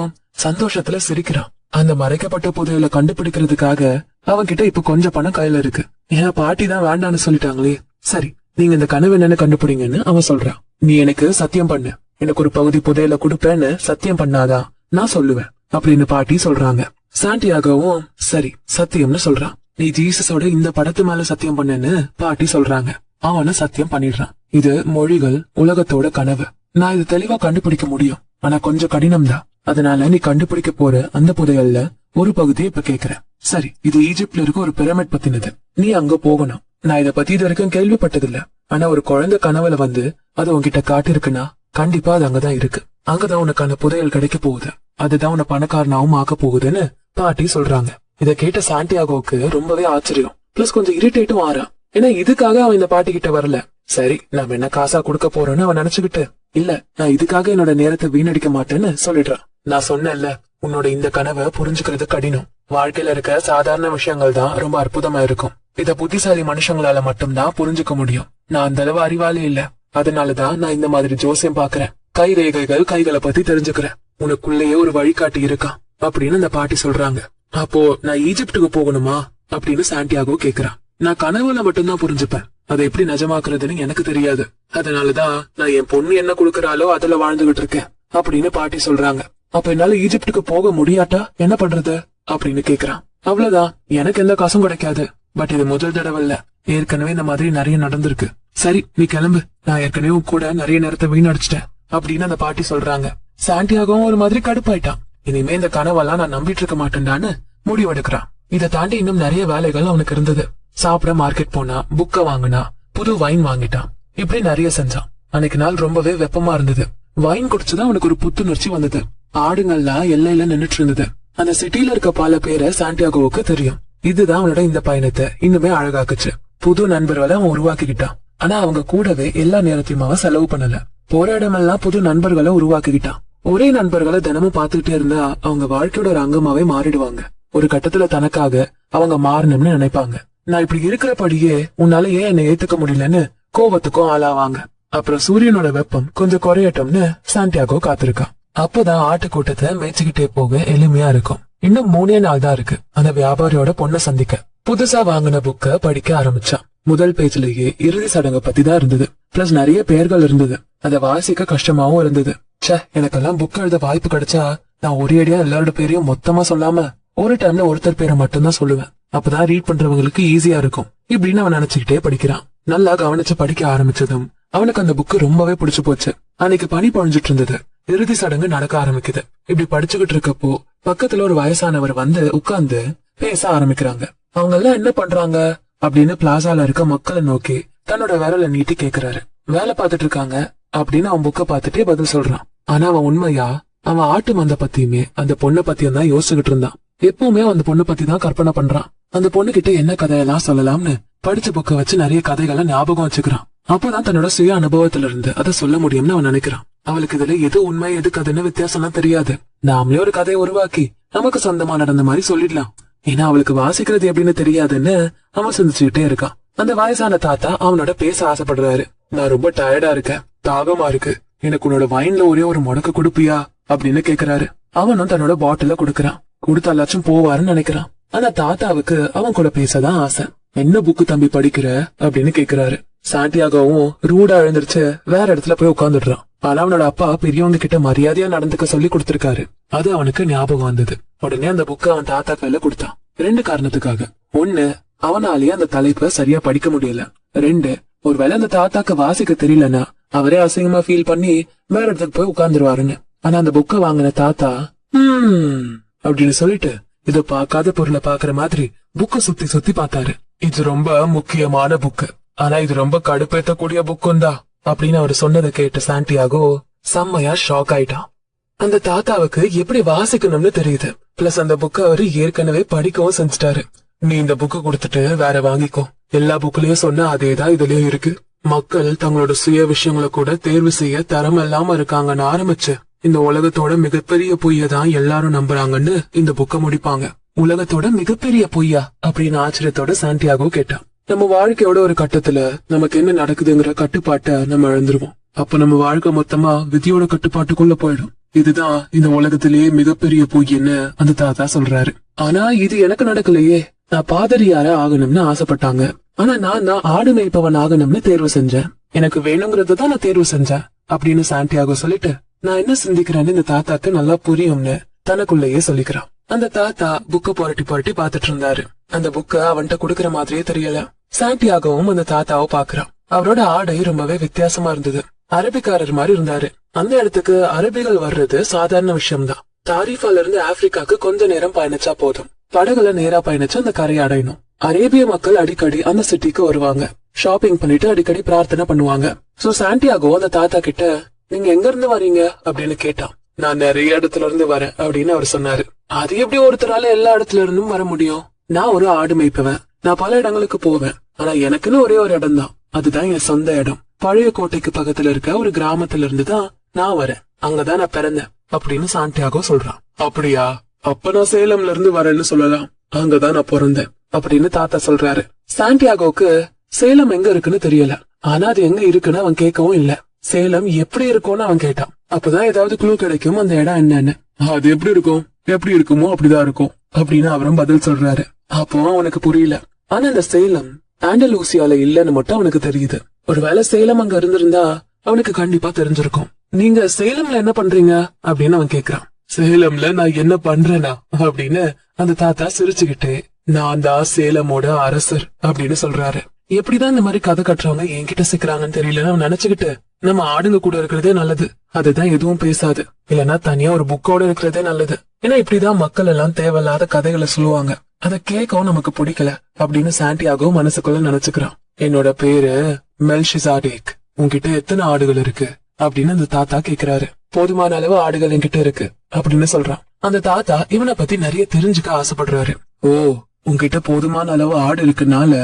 சந்தோஷத்துல சிரிக்கிறான். அந்த மறைக்கப்பட்ட புதையலை கண்டுபிடிக்கிறதுக்காக அவன்கிட்ட இப்ப கொஞ்சம் பணம் கையில இருக்கு. ஏன்னா பாட்டி தான் வேண்டான்னு சொல்லிட்டாங்களே. சரி, நீங்க இந்த கனவு என்னன்னு கண்டுபிடிங்கன்னு அவன் சொல்றான். நீ எனக்கு சத்தியம் பண்ணு, எனக்கு ஒரு பகுதி புதையலை கொடுப்பேன்னு சத்தியம் பண்ணாதான் நான் சொல்லுவேன் அப்படின்னு பாட்டி சொல்றாங்க. சாண்டியாகவும் சரி சத்தியம்னு சொல்றான். நீ ஜீசஸோட இந்த படத்து மேல சத்தியம் பண்ணேன்னு பாட்டி சொல்றாங்க. அவன சத்தியம் பண்ணிடுறான். இது மொழிகள் உலகத்தோட கனவு. நான் இது தெளிவா கண்டுபிடிக்க முடியும், ஆனா கொஞ்சம் கடினம் தான். அதனால நீ கண்டுபிடிக்க போற அந்த புதையல்ல ஒரு பகுதியை இப்ப கேக்குறேன். சரி, இது ஈஜிப்ட்ல இருக்க ஒரு பிரமிட் பத்தினது. நீ அங்க போகணும். நான் இத பத்தி இது வரைக்கும் கேள்விப்பட்டதில்ல. ஆனா ஒரு குழந்தை கனவுல வந்து அது உன்கிட்ட காட்டிருக்குன்னா கண்டிப்பா அது அங்கதான் இருக்கு. அங்கதான் உனக்கான புதையல் கிடைக்க போகுது. அதுதான் உன்னை பணக்காரனாவும் ஆக்க போகுதுன்னு பாட்டி சொல்றாங்க. இத கேட்ட சாண்டியாகோவுக்கு ரொம்பவே ஆச்சரியம். பிளஸ் கொஞ்சம் இரிட்டேட்டும் ஆறா. ஏன்னா இதுக்காக அவன் இந்த பாட்டி கிட்ட வரல. சரி, நாம என்ன காசா கொடுக்க போறோம்னு அவன் நினைச்சுக்கிட்டு, இல்ல நான் இதுக்காக என்னோட நேரத்தை வீணடிக்க மாட்டேன்னு சொல்லிடுறான். நான் சொன்னேன்ல, உன்னோட இந்த கனவை புரிஞ்சுக்கிறது கடினம். வாழ்க்கையில இருக்க சாதாரண விஷயங்கள் தான் ரொம்ப அற்புதமா இருக்கும். இத புத்திசாலி மனுஷங்களால மட்டும்தான் புரிஞ்சுக்க முடியும். நான் அந்த அளவு அறிவாளி இல்ல. அதனாலதான் நான் இந்த மாதிரி ஜோசியம் பாக்குறேன். கை ரேகைகள் கைகளை பத்தி தெரிஞ்சுக்கிறேன். உனக்குள்ளேயே ஒரு வழிகாட்டி இருக்கான் அப்படின்னு அந்த பாட்டி சொல்றாங்க. அப்போ நான் ஈஜிப்டுக்கு போகணுமா அப்படின்னு சாண்டியாகோ கேக்குறான். நான் கனவுல மட்டும்தான் புரிஞ்சுப்பேன். அதை எப்படி நிஜமாக்குறதுன்னு எனக்கு தெரியாது. அதனாலதான் நான் என் பொண்ணு என்ன கொடுக்கறாளோ அதுல வாழ்ந்துகிட்டு இருக்கேன் அப்படின்னு பாட்டி சொல்றாங்க. அப்ப என்னால ஈஜிப்டுக்கு போக முடியாட்டா என்ன பண்றது அப்படின்னு கேக்குறான். அவ்வளவுதான், எனக்கு எந்த காசும் கிடைக்காது. பட் இது முதல் தடவை இல்ல, ஏற்கனவே இந்த மாதிரி நிறைய நடந்திருக்கு. சரி, நீ கிளம்பு, நான் ஏற்கனவே கூட நிறைய நேரத்தை வீணடிச்சிட்டேன் அப்படின்னு அந்த பாட்டி சொல்றாங்க. சாண்டியாகவும் ஒரு மாதிரி கடுப்பாயிட்டான். இனிமே இந்த கனவெல்லாம் நான் நம்பிட்டு இருக்க மாட்டேன்டான்னு முடிவெடுக்கிறான். இதை தாண்டி இன்னும் நிறைய வேலைகள் அவனுக்கு இருந்தது. சாப்பிட மார்க்கெட் போனா, புக்க வாங்கினா, புது வைன் வாங்கிட்டான். இப்படி நிறைய செஞ்சான். அன்னைக்கு நாள் ரொம்பவே வெப்பமா இருந்தது. வைன் குடிச்சுதான் அவனுக்கு ஒரு புத்துணர்ச்சி வந்தது. ஆடுங்கள்லாம் எல்லையில நின்னுட்டு இருந்தது. அந்த சிட்டில இருக்க பல பேரை சாண்டியாகோவுக்கு தெரியும். இதுதான் அவனோட இந்த பயணத்தை இன்னுமே அழகாக்குச்சு. புது நண்பர்களை அவன் உருவாக்கிக்கிட்டான். ஆனா அவங்க கூடவே எல்லா நேரத்தையும் அவன் செலவு பண்ணல. போற இடமெல்லாம் புது நண்பர்களை உருவாக்கிக்கிட்டான். ஒரே நண்பர்களை தினமும் பாத்துக்கிட்டே இருந்தா அவங்க வாழ்க்கையோட ஒரு அங்கமாவே மாறிடுவாங்க. ஒரு கட்டத்துல தனக்காக அவங்க மாறணும்னு நினைப்பாங்க. நான் இப்படி இருக்கிறபடியே உன்னால ஏன் என்னை ஏத்துக்க முடியலன்னு கோவத்துக்கும் ஆளாவாங்க. அப்புறம் சூரியனோட வெப்பம் கொஞ்சம் குறையட்டும்னு சாண்டியாகோ காத்திருக்கான். அப்பதான் ஆட்டுக்கூட்டத்தை மேய்ச்சிக்கிட்டே போக எளிமையா இருக்கும். இன்னும் 3 நாள் தான் இருக்கு அந்த வியாபாரியோட பொண்ணை சந்திக்க. புதுசா வாங்கின புக்க படிக்க ஆரம்பிச்சான். முதல் பேஜ்லயே இறுதி சடங்கை பத்தி தான் இருந்தது. பிளஸ் நிறைய பெயர்கள் இருந்தது. அதை வாசிக்க கஷ்டமாவும் இருந்தது. எனக்கெல்லாம் புக் எழுத வாய்ப்பு கிடைச்சா நான் ஒரே அடியா எல்லாரோட பேரையும் மொத்தமா சொல்லாம ஒரு டைம்ல ஒருத்தர் பேரை மட்டும்தான் சொல்லுவேன். அப்பதான் ரீட் பண்றவங்களுக்கு ஈஸியா இருக்கும் இப்படின்னு அவன் நினைச்சுக்கிட்டே படிக்கிறான். நல்லா கவனிச்சு படிக்க ஆரம்பிச்சதும் அவனுக்கு அந்த புக்கு ரொம்பவே பிடிச்சு போச்சு. அன்னைக்கு பனி பொழிஞ்சிட்டு இருந்தது. இறுதி சடங்கு நடக்க ஆரம்பிக்குது. இப்படி படிச்சுக்கிட்டு இருக்கப்போ பக்கத்துல ஒரு வயசானவர் வந்து உட்கார்ந்து பேச ஆரம்பிக்கிறாங்க. அவங்க எல்லாம் என்ன பண்றாங்க அப்படின்னு பிளாசால இருக்க மக்களை நோக்கி தன்னோட விரலை நீட்டி கேக்குறாரு. வேலை பார்த்துட்டு இருக்காங்க அப்படின்னு அவன் புக்க பார்த்துட்டே பதில் சொல்றான். ஆனா அவன் உண்மையா அவன் ஆட்டு மந்த பத்தியுமே அந்த பொண்ணை பத்தியும் தான் யோசிச்சுக்கிட்டு இருந்தான். எப்பவுமே அந்த பொண்ணை பத்தி தான் கற்பனை பண்றான். அந்த பொண்ணு கிட்ட என்ன கதையெல்லாம் சொல்லலாம்னு படிச்ச புக்க வச்சு நிறைய கதைகளை ஞாபகம் வச்சுக்கிறான். அப்பதான் தன்னோட சுய அனுபவத்துல இருந்து அதை சொல்ல முடியும்னு அவன் நினைக்கிறான். அவளுக்கு இதுல எது உண்மை எது கதைன்னு வித்தியாசம்லாம் தெரியாது. நாமளே ஒரு கதையை உருவாக்கி நமக்கு சொந்தமா நடந்த மாதிரி சொல்லிடலாம். ஏன்னா அவளுக்கு வாசிக்கிறது எப்படின்னு தெரியாதுன்னு அவன் சிந்திச்சுக்கிட்டே இருக்கான். அந்த வயசான தாத்தா அவனோட பேச ஆசைப்படுறாரு. நான் ரொம்ப டயர்டா இருக்கேன், தாகமா இருக்கு, எனக்கு உன்னோட வைன்ல ஒரே ஒரு முடக்கு கொடுப்பியா அப்படின்னு கேக்குறாரு. அவனும் தன்னோட பாட்டில குடுக்கறான். கொடுத்தாலாச்சும் போவாருன்னு நினைக்கிறான். ஆனா தாத்தாவுக்கு அவன் கூட பேசதான் ஆசை. என்ன புக்கு தம்பி படிக்கிற அப்படின்னு கேக்குறாரு. சாண்டியாகவும் ரூடா எழுந்திருச்சு வேற இடத்துல போய் உட்காந்துடுறான். ஆனா அவனோட அப்பா பெரியவங்க கிட்ட மரியாதையா நடந்துக்க சொல்லி கொடுத்திருக்காரு. அது அவனுக்கு ஞாபகம் வந்தது. உடனே அந்த புக்க அவன் தாத்தா கையில கொடுத்தான். 2 காரணத்துக்காக. 1, அவனாலேயே அந்த தலைப்பை சரியா படிக்க முடியல. 2, ஒருவேளை அந்த தாத்தாக்கு வாசிக்க தெரியலன்னா அவரே அசிங்கமா ஃபீல் பண்ணி வேற இடத்துக்கு போய் உட்கார்ந்துருவாருன்னு. ஆனா அந்த புக்க வாங்கின தாத்தா அப்படின்னு சொல்லிட்டு இத பாக்காத பொருளை பாக்குற மாதிரி புக்க சுத்தி சுத்தி பார்த்தாரு. இது ரொம்ப முக்கியமான புக்கு, ஆனா இது ரொம்ப கடுப்பேத்தக்கூடிய புக்கும் தான் அப்படின்னு அவர் சொன்னதை கேட்டு சாண்டியாகோ செம்மையா ஷாக் ஆயிட்டான். அந்த தாத்தாவுக்கு எப்படி வாசிக்கணும்னு தெரியுது. பிளஸ் அந்த புக்க அவரு ஏற்கனவே படிக்கவும் செஞ்சுட்டாரு. நீ இந்த புக்கு கொடுத்துட்டு வேற வாங்கிக்கோ, எல்லா புக்லயும் சொன்ன அதேதான் இதுலயும் இருக்கு. மக்கள் தங்களோட சுய விஷயங்களை கூட தேர்வு செய்ய தரம் இல்லாம இருக்காங்கன்னு ஆரம்பிச்சு இந்த உலகத்தோட மிகப்பெரிய பொய்ய தான் எல்லாரும் நம்புறாங்கன்னு இந்த புக்க முடிப்பாங்க. உலகத்தோட மிகப்பெரிய பொய்யா அப்படின்னு ஆச்சரியத்தோட சாண்டியாகோ கேட்டான். நம்ம வாழ்க்கையோட ஒரு கட்டத்துல நமக்கு என்ன நடக்குதுங்கிற கட்டுப்பாட்டை நம்ம இழந்துருவோம். அப்ப நம்ம வாழ்க்கை மொத்தமா விதியோட கட்டுப்பாட்டுக்குள்ள போயிடும். இதுதான் இந்த உலகத்திலேயே மிகப்பெரிய பொய்ன்னு அந்த தாத்தா சொல்றாரு. ஆனா இது எனக்கு நடக்கலையே. நான் பாதிரியார ஆகணும்னு ஆசைப்பட்டாங்க. ஆனா நான் ஆடு மேய்ப்பவன் ஆகணும்னு தேர்வு செஞ்சேன். எனக்கு வேணுங்கிறதுதான் நான் தேர்வு செஞ்சேன் அப்படின்னு சாண்டியாகோ சொல்லிட்டு நான் என்ன சிந்திக்கிறேன்னு இந்த தாத்தாக்கு நல்லா புரியும்னு தனக்குள்ளேயே சொல்லிக்கிறான். அந்த தாத்தா புக்க புரட்டி புரட்டி பாத்துட்டு இருந்தாரு. அந்த புக்க அவன்கிட்ட குடுக்கற மாதிரியே தெரியல. சாண்டியாகவும் அந்த தாத்தாவை பாக்குறான். அவரோட ஆடை ரொம்பவே வித்தியாசமா இருந்தது. அரபிக்காரர் மாதிரி இருந்தாரு. அந்த இடத்துக்கு அரபிகள் வர்றது சாதாரண விஷயம்தான். தாரிஃபால இருந்து ஆப்பிரிக்காக்கு கொஞ்ச நேரம் பயணிச்சா போதும். படகுல நேரா பயணிச்சு அந்த கரையை அடையணும். அரேபிய மக்கள் அடிக்கடி அந்த சிட்டிக்கு வருவாங்க. ஷாப்பிங் பண்ணிட்டு அடிக்கடி பிரார்த்தனை பண்ணுவாங்க. சோ சாண்டியாகோ அந்த தாத்தா கிட்ட நீங்க எங்க இருந்து வரீங்க அப்படின்னு கேட்டான். நான் நிறைய இடத்துல இருந்து வரேன் அப்படின்னு அவர் சொன்னாரு. அது எப்படி ஒருத்தரால எல்லா இடத்துல இருந்தும் வர முடியும்? நான் ஒரு ஆடு மேய்ப்பவன். நான் பல இடங்களுக்கு போவேன். ஆனா எனக்குன்னு ஒரே ஒரு இடம் தான். அதுதான் என் சொந்த இடம். பழைய கோட்டைக்கு பக்கத்துல இருக்க ஒரு கிராமத்துல இருந்து தான் நான் வரேன். அங்கதான் நான் பிறந்தேன் அப்படின்னு சாண்டியாகோ சொல்றான். அப்படியா? அப்ப நான் சேலம்ல இருந்து வரேன்னு சொல்லலாம். அங்கதான் நான் பிறந்தேன் அப்படின்னு தாத்தா சொல்றாரு. சாண்டியாகோக்கு சேலம் எங்க இருக்குன்னு தெரியல. ஆனா அது எங்க இருக்குன்னு அவன் கேட்கவும் இல்ல. சேலம் எப்படி இருக்கும்னு அவன் கேட்டான். அப்பதான் ஏதாவது க்ளூ கிடைக்கும் அந்த இடம் என்னன்னு. அது எப்படி இருக்கும், எப்படி இருக்குமோ அப்படிதான் இருக்கும் அப்படின்னு அவரும் பதில் சொல்றாரு. அப்போ அவனுக்கு புரியல. ஆனா அந்த சேலம் ஆண்டலூசியால இல்லன்னு மட்டும் அவனுக்கு தெரியுது. ஒருவேளை சேலம் அங்க இருந்திருந்தா அவனுக்கு கண்டிப்பா தெரிஞ்சிருக்கும். நீங்க சேலம்ல என்ன பண்றீங்க அப்படின்னு அவன் கேக்குறான். சேலம்ல நான் என்ன பண்றேனா அப்படின்னு அந்த தாத்தா சிரிச்சுக்கிட்டு நான் தான் சேலமோட அரசர் அப்படின்னு சொல்றாரு. எப்படிதான் இந்த மாதிரி கதை கட்டுறவங்க என்கிட்ட சிக்கிறாங்கன்னு தெரியல அவன் நினைச்சுக்கிட்டு நம்ம ஆடுங்க கூட இருக்கிறதே நல்லது, அதுதான் எதுவும் பேசாது, இல்லன்னா தனியா ஒரு புக்கோட இருக்கிறதே நல்லது. ஏன்னா இப்படிதான் மக்கள் எல்லாம் தேவையில்லாத கதைகளை சொல்லுவாங்க. அதை கேட்கவும் நமக்கு பிடிக்கல அப்படின்னு சாண்டியாகோ மனசுக்குள்ள நினைச்சுக்கிறான். என்னோட பேரு மெல்ஷிசாடேக். உன்கிட்ட எத்தனை ஆடுகள் இருக்கு அப்படின்னு அந்த தாத்தா கேக்குறாரு. போதுமான அளவு ஆடுகள் என்கிட்ட இருக்கு அப்படின்னு சொல்றான். அந்த தாத்தா இவனை பத்தி நிறைய தெரிஞ்சுக்க ஆசைப்படுறாரு. ஓ, உன்கிட்ட போதுமான அளவு ஆடு இருக்குனால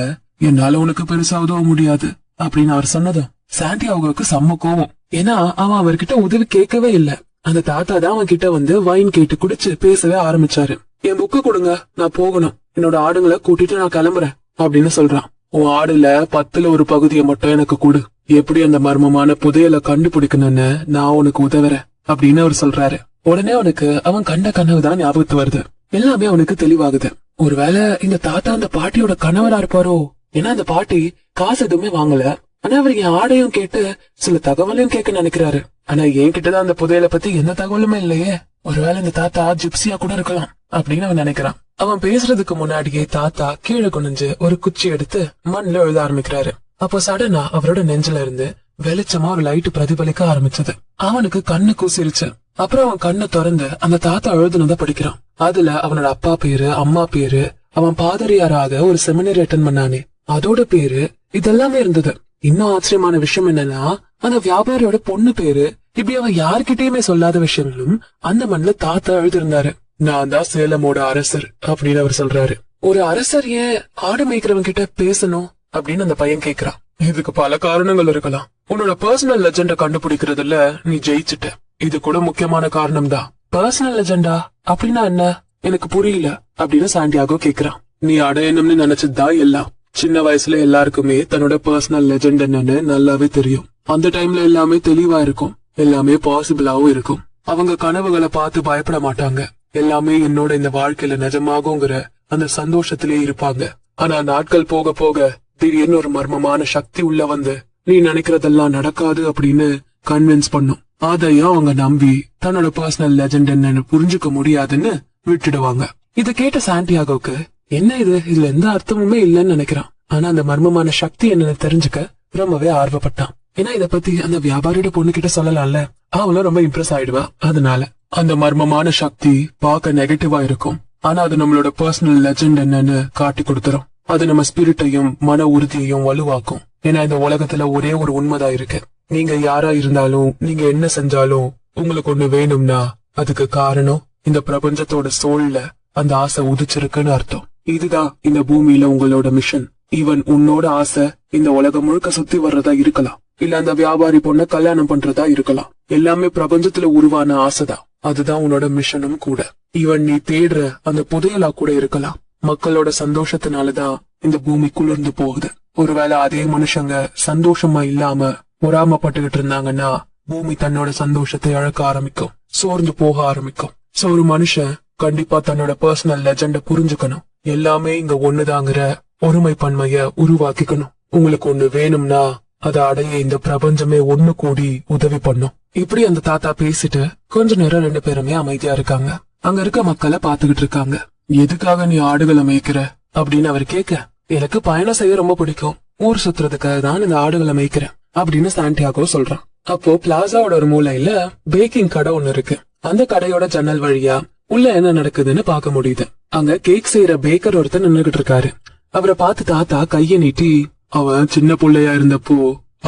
என்னால உனக்கு பெருசா உதவ முடியாது அப்படின்னு அவர் சொன்னதும் சாண்டியாகோவுக்கு செம்ம கோவம். ஏன்னா அவன் அவர்கிட்ட உதவி கேட்கவே இல்ல. அந்த தாத்தா தான் அவன் கிட்ட வந்து வைன் கேட்டு குடிச்சு பேசவே ஆரம்பிச்சாரு. என் புக்க கொடுங்க, நான் போகணும், என்னோட ஆடுங்களை கூட்டிட்டு நான் கிளம்புறேன் அப்படின்னு சொல்றான். உன் ஆடுல 10ல் 1 பகுதியை மட்டும் எனக்கு கொடு. எப்படி அந்த மர்மமான புதையலை கண்டுபிடிக்கணும்னு நான் உனக்கு உதவுறேன் அப்படின்னு அவர் சொல்றாரு. உடனே அவனுக்கு அவன் கண்ட கனவுதான் ஞாபகத்து வருது. எல்லாமே அவனுக்கு தெளிவாகுது. ஒருவேளை இந்த தாத்தா அந்த பாட்டியோட கணவரா இருப்பாரோ? ஏன்னா அந்த பாட்டி காசு எதுவுமே வாங்கல. ஆனா அவர் என் ஆடையும் கேட்டு சில தகவலையும் கேட்க நினைக்கிறாரு. ஆனா என்கிட்டதான் அந்த புதையலை பத்தி எந்த தகவலுமே இல்லையே. ஒருவேளை இந்த தாத்தா ஜிப்சியா கூட இருக்கலாம் அப்படின்னு அவன் நினைக்கிறான். அவன் பேசுறதுக்கு முன்னாடியே தாத்தா கீழே குனிஞ்சு ஒரு குச்சி எடுத்து மண்ல எழுத ஆரம்பிக்கிறாரு. அப்போ சடனா அவரோட நெஞ்சில இருந்து வெளிச்சமா ஒரு லைட் பிரதிபலிக்க ஆரம்பிச்சது. அவனுக்கு கண்ணு கூசிருச்சு. அப்புறம் அவன் கண்ணை திறந்து அந்த தாத்தா எழுதுனத படிக்கிறான். அதுல அவனோட அப்பா பேரு, அம்மா பேரு, அவன் பாதிரியாராக ஒரு செமினரி அட்டென்ட் பண்ணானே அதோட பேரு, இதெல்லாமே இருந்தது. இன்னும் ஆச்சரியமான விஷயம் என்னன்னா அந்த வியாபாரியோட பொண்ணு பேரு, இப்படி அவன் யார்கிட்டயுமே சொல்லாத விஷயங்களும் அந்த மண்ணுல தாத்தா எழுதிருந்தாரு. நான் தான் சேலமோட அரசர் அப்படின்னு அவர் சொல்றாரு. ஒரு அரசர் ஏன் ஆடு மேய்க்கிறவங்க கிட்ட பேசணும் அப்படின்னு அந்த பையன் கேக்குறான். இதுக்கு பல காரணங்கள் இருக்கலாம். உன்னோட பர்சனல் லெஜெண்ட கண்டுபிடிக்கிறதுல நீ ஜெயிச்சுட்ட. இது கூட முக்கியமான காரணம் தான். பர்சனல் லெஜெண்டா அப்படின்னா என்ன எனக்கு புரியல அப்படின்னு சாண்டியாகோ கேக்குறான். நீ அடையணும்னு நினைச்சதுதான் எல்லாம். சின்ன வயசுல எல்லாருக்குமே தன்னோட பர்சனல் லெஜெண்ட் என்னன்னு நல்லாவே தெரியும். அந்த டைம்ல எல்லாமே தெளிவா இருக்கும், எல்லாமே பாசிபிளாவும் இருக்கும். அவங்க கனவுகளை பார்த்து பயப்பட மாட்டாங்க. எல்லாமே என்னோட இந்த வாழ்க்கையில நிஜமாகுங்கிற அந்த சந்தோஷத்திலே இருப்பாங்க. ஆனா நாட்கள் போக போக திடீர்னு ஒரு மர்மமான சக்தி உள்ள வந்து நீ நினைக்கிறதெல்லாம் நடக்காது அப்படின்னு கன்வின்ஸ் பண்ணும். அதையும் அவங்க நம்பி தன்னோட பர்சனல் லெஜெண்ட் என்னன்னு புரிஞ்சுக்க முடியாதுன்னு விட்டுடுவாங்க. இத கேட்ட சாண்டியாகோக்கு என்ன இதுல எந்த அர்த்தமுமே இல்லைன்னு நினைக்கிறான். ஆனா அந்த மர்மமான சக்தி என்னன்னு தெரிஞ்சுக்க ரொம்பவே ஆர்வப்பட்டான். ஏன்னா இத பத்தி அந்த வியாபாரியோட பொண்ணு கிட்ட சொல்லலாம்ல, அவளும் ரொம்ப இம்ப்ரெஸ் ஆயிடுவா. அதனால அந்த மர்மமான சக்தி பார்க்க நெகட்டிவா இருக்கும், ஆனா அது நம்மளோட பர்சனல் லெஜெண்ட் என்னன்னு காட்டி கொடுத்துரும். அது நம்ம ஸ்பிரிட்டையும் மன உறுதியையும் வலுவாக்கும். ஏன்னா இந்த உலகத்துல ஒரே ஒரு உண்மைதான் இருக்கு. நீங்க யாரா இருந்தாலும், நீங்க என்ன செஞ்சாலும் உங்களுக்கு ஒண்ணு வேணும்னா அதுக்கு காரணம் இந்த பிரபஞ்சத்தோட சோல்ல அந்த ஆசை உதிச்சிருக்குன்னு அர்த்தம். இதுதான் இந்த பூமியில உங்களோட மிஷன். ஈவன் உன்னோட ஆசை இந்த உலகம் முழுக்க சுத்தி வர்றதா இருக்கலாம், இல்ல அந்த வியாபாரி பொண்ண கல்யாணம் பண்றதா இருக்கலாம். எல்லாமே பிரபஞ்சத்துல உருவான ஆசைதான். அதுதான் உன்னோட மிஷனும் கூட. ஈவன் நீ தேடுற அந்த புதையலா கூட இருக்கலாம். மக்களோட சந்தோஷத்தினாலதான் இந்த பூமி குளிர்ந்து போகுது. ஒருவேளை அதே மனுஷங்க சந்தோஷமா இல்லாம பொறாமப்பட்டுகிட்டு இருந்தாங்கன்னா பூமி தன்னோட சந்தோஷத்தை இழக்க ஆரம்பிக்கும், சோர்ந்து போக ஆரம்பிக்கும். சோ ஒரு மனுஷன் கண்டிப்பா தன்னோட பர்சனல் லெஜெண்ட புரிஞ்சுக்கணும். எல்லாமே இங்க ஒண்ணுதாங்கிற ஒருமை பன்மைய உருவாக்கிக்கணும். உங்களுக்கு ஒண்ணு வேணும்னா அதை அடைய இந்த பிரபஞ்சமே ஒண்ணு கூடி உதவி பண்ணும். இப்படி அந்த தாத்தா பேசிட்டு கொஞ்ச நேரம் 2 பேருமே அமைதியா இருக்காங்க. அங்க இருக்க மக்களை பாத்துக்கிட்டு இருக்காங்க. எதுக்காக நீ ஆடுகளை மேய்க்கிற அப்படின்னு அவர் கேட்க, எனக்கு பயணம் செய்ய ரொம்ப பிடிக்கும், ஊர் சுத்துறதுக்காக தான் இந்த ஆடுகளை மேய்க்கிறேன் அப்படின்னு சாண்டியாகோ சொல்றான். அப்போ பிளாசாவோட ஒரு மூலையில பேக்கிங் கடை ஒண்ணு இருக்கு. அந்த கடையோட ஜன்னல் வழியா உள்ள என்ன நடக்குதுன்னு பாக்க முடியுது. அங்க கேக் செய்யற பேக்கர் ஒருத்தர் நின்னுகிட்டு இருக்காரு. அவரை பார்த்து தாத்தா கைய நீட்டி, அவன் சின்ன பிள்ளையா இருந்தப்போ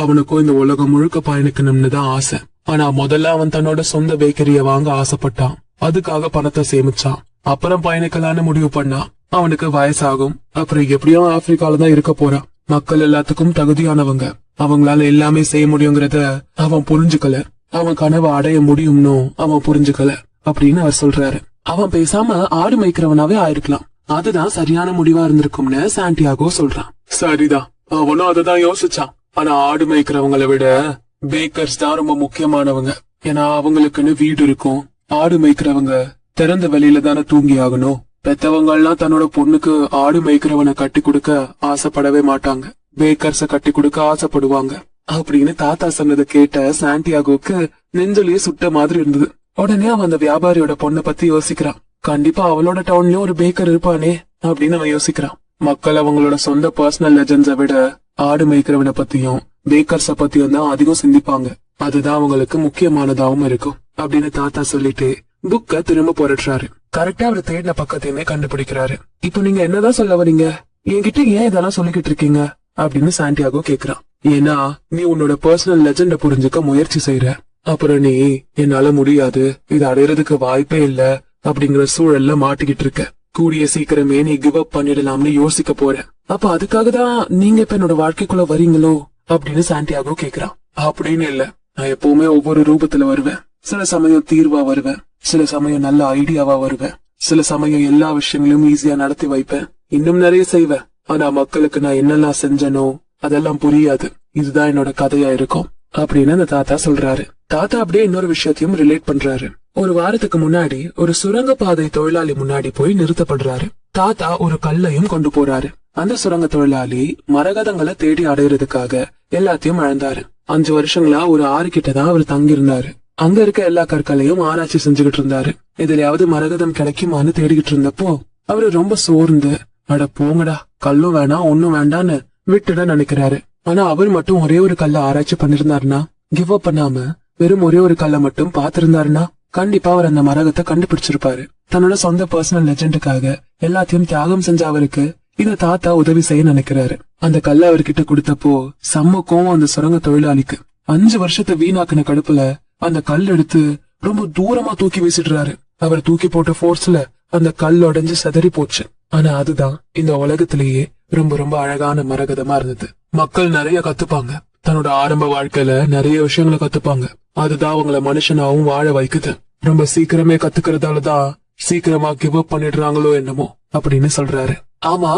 அவனுக்கும் இந்த உலகம் முழுக்க பயணிக்கணும்னு தான் ஆசை. ஆனா முதல்ல அவன் தன்னோட சொந்த பேக்கரிய வாங்க ஆசைப்பட்டான். அதுக்காக பணத்தை சேமிச்சான். அப்புறம் பயணிக்கலான்னு முடிவு பண்ணான். அவனுக்கு வயசாகும், அப்புறம் எப்படியும் ஆப்பிரிக்கால தான் இருக்க போறான். மக்கள் எல்லாத்துக்கும் தகுதியானவங்க, அவங்களால எல்லாமே செய்ய முடியுங்கிறத அவன் புரிஞ்சுக்கல. அவன் கனவை அடைய முடியும்னு அவன் புரிஞ்சுக்கல அப்படின்னு அவர் சொல்றாரு. அவன் பேசாம ஆடு மேய்க்கிறவனாவே ஆயிருக்கலாம், அதுதான் சரியான முடிவா இருந்திருக்கும்னு சாண்டியாகோ சொல்றான். சரிதான், அவனும் அததான் யோசிச்சான். ஆனா ஆடு மேய்க்கிறவங்களை விட பேக்கர்ஸ் தான் ரொம்ப முக்கியமானவங்க. ஏன்னா அவங்களுக்குன்னு வீடு இருக்கும். ஆடு மேய்க்கிறவங்க திறந்த வெளியில தானே தூங்கி ஆகணும். பெத்தவங்க எல்லாம் தன்னோட பொண்ணுக்கு ஆடு மேய்க்கிறவனை கட்டி கொடுக்க ஆசைப்படவே மாட்டாங்க, பேக்கர்ஸ கட்டி கொடுக்க ஆசைப்படுவாங்க அப்படின்னு தாத்தா சொன்னதை கேட்ட சாண்டியாகோக்கு நெஞ்சலியே சுட்ட மாதிரி இருந்தது. உடனே அவன் அந்த வியாபாரியோட பொண்ணை பத்தி யோசிக்கிறான். கண்டிப்பா அவளோட டவுன்லயும் ஒரு பேக்கர் இருப்பானே அப்படின்னு அவன் யோசிக்கிறான். மக்கள் அவங்களோட சொந்த பர்சனல் லெஜெண்ட்ஸை விட ஆடு மேய்க்கிறவனை பத்தியும் பேக்கர்ஸ பத்தியும் தான் அதிகம் சிந்திப்பாங்க. அதுதான் அவங்களுக்கு முக்கியமானதாவும் இருக்கும் அப்படின்னு தாத்தா சொல்லிட்டு புக்க திரும்ப புரட்டுறாரு. கரெக்டா அவர் தேடின பக்கத்தையுமே கண்டுபிடிக்கிறாரு. இப்ப நீங்க என்னதான் சொல்ல வரீங்க, என்கிட்ட ஏன் இதெல்லாம் சொல்லிக்கிட்டு இருக்கீங்க அப்படின்னு சாண்டியாகோ கேக்குறான். ஏன்னா நீ உன்னோட பர்சனல் லெஜெண்ட புரிஞ்சுக்க முயற்சி செய்யற, அப்புறம் நீ என்னால முடியாது, இது அடையறதுக்கு வாய்ப்பே இல்ல அப்படிங்கிற சூழல்ல மாட்டிக்கிட்டு இருக்க. கூடிய சீக்கிரமே நீ கிவ் அப் பண்ணிடலாம்னு யோசிக்க போற. அப்ப அதுக்காக தான் நீங்க இப்ப என்னோட வாழ்க்கைக்குள்ள வரீங்களோ அப்படின்னு சாண்டியாகோ கேக்குறான். அப்படின்னு இல்ல, நான் எப்பவுமே ஒவ்வொரு ரூபத்துல வருவேன். சில சமயம் தீர்வா வருவேன், சில சமயம் நல்ல ஐடியாவா வருவேன், சில சமயம் எல்லா விஷயங்களையும் ஈஸியா நடத்தி வைப்பேன், இன்னும் நிறைய செய்வேன். ஆனா மக்களுக்கு நான் என்னெல்லாம் செஞ்சனோ அதெல்லாம் புரியாது. இதுதான் என்னோட கதையா இருக்கும் அப்படின்னு அந்த தாத்தா சொல்றாரு. தாத்தா அப்படியே இன்னொரு விஷயத்தையும் ரிலேட் பண்றாரு. ஒரு வாரத்துக்கு முன்னாடி ஒரு சுரங்கப்பாதை தொழிலாளி முன்னாடி போய் நிறுத்தப்படுறாரு. தாத்தா ஒரு கல்லையும் கொண்டு போறாரு. அந்த சுரங்க தொழிலாளி மரகதங்களை தேடி அடையிறதுக்காக எல்லாத்தையும் இழந்தாரு. 5 வருஷங்களா ஒரு ஆறு கிட்டதான் அவர் தங்கியிருந்தாரு. அங்க இருக்க எல்லா கற்களையும் ஆராய்ச்சி செஞ்சுகிட்டு இருந்தாரு. எதுலயாவது மரகதம் கிடைக்குமான்னு தேடிக்கிட்டு இருந்தப்போ அவரு ரொம்ப சோர்ந்து, அட போங்கடா, கல்லும் வேணாம் ஒன்னும் வேண்டான்னு விட்டுட நினைக்கிறாரு. ஆனா அவர் மட்டும் ஒரே ஒரு கல்ல ஆராய்ச்சி பண்ணிருந்தாருன்னா, கிவ் அப் பண்ணாம வெறும் ஒரே ஒரு கல்ல மட்டும் பாத்திருந்தாருன்னா கண்டிப்பா அவர் அந்த மரகத்தை கண்டுபிடிச்சிருப்பாரு. தன்னோட சொந்த பர்சனல் லெஜெண்டுக்காக எல்லாத்தையும் தியாகம் செஞ்ச அவருக்கு இந்த தாத்தா உதவி செய்ய நினைக்கிறாரு. அந்த கல்ல அவர்கிட்ட கொடுத்தப்போ செம்ம கோவம் அந்த சுரங்க தொழிலாளிக்கு. 5 வருஷத்தை வீணாக்குன கடுப்புல அந்த கல் எடுத்து ரொம்ப தூரமா தூக்கி வீசிடுறாரு. அவர் தூக்கி போட்ட போர்ஸ்ல அந்த கல் உடைஞ்சு சிதறி போச்சு. ஆனா அதுதான் இந்த உலகத்திலேயே ரொம்ப ரொம்ப அழகான மரகதமா இருந்தது. மக்கள் நிறைய கத்துப்பாங்க. தன்னோட ஆரம்ப வாழ்க்கையில நிறைய விஷயங்களை கத்துப்பாங்க. அதுதான் அவங்கள மனுஷனாவும் வாழ வைக்குது. ரொம்ப சீக்கிரமே கத்துக்கிறதாலதான் சீக்கிரமா கிவ் அப் பண்ணிடுறாங்களோ என்னமோ அப்படின்னு சொல்றாரு. ஆமா,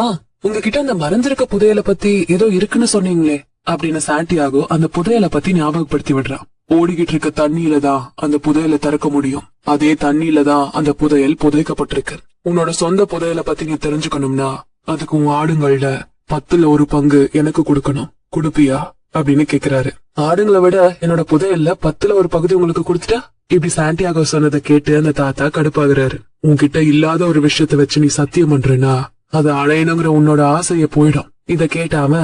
உங்ககிட்ட அந்த மறைஞ்சிருக்க புதையலை பத்தி ஏதோ இருக்குன்னு சொன்னீங்களே அப்படின்னு சாண்டியாகோ அந்த புதையலை பத்தி ஞாபகப்படுத்தி விடுறான். ஓடிக்கிட்டு இருக்க தண்ணியில தான் அந்த புதையலை திறக்க முடியும். அதே தண்ணியில தான் அந்த புதையல் புதைக்கப்பட்டிருக்கு. உன்னோட சொந்த புதையலை பத்தி நீ தெரிஞ்சுக்கணும்னா அதுக்கு உன் ஆடுங்கள்ல 10ல் 1 பங்கு எனக்கு கொடுக்கணும். கொடுப்பியா அப்படின்னு கேக்குறாரு. ஆடுங்களை விட என்னோட புதையல்ல 10ல் 1 பகுதி உங்களுக்கு கொடுத்துட்டா? இப்படி சாண்டியாகோ சொன்னதை கேட்டு அந்த தாத்தா கடுப்பாகிறாரு. உன்கிட்ட இல்லாத ஒரு விஷயத்த வச்சு நீ சத்தியம் பண்றேன்னா அது அழையணுங்கிற உன்னோட ஆசைய போயிடும். இத கேட்டாம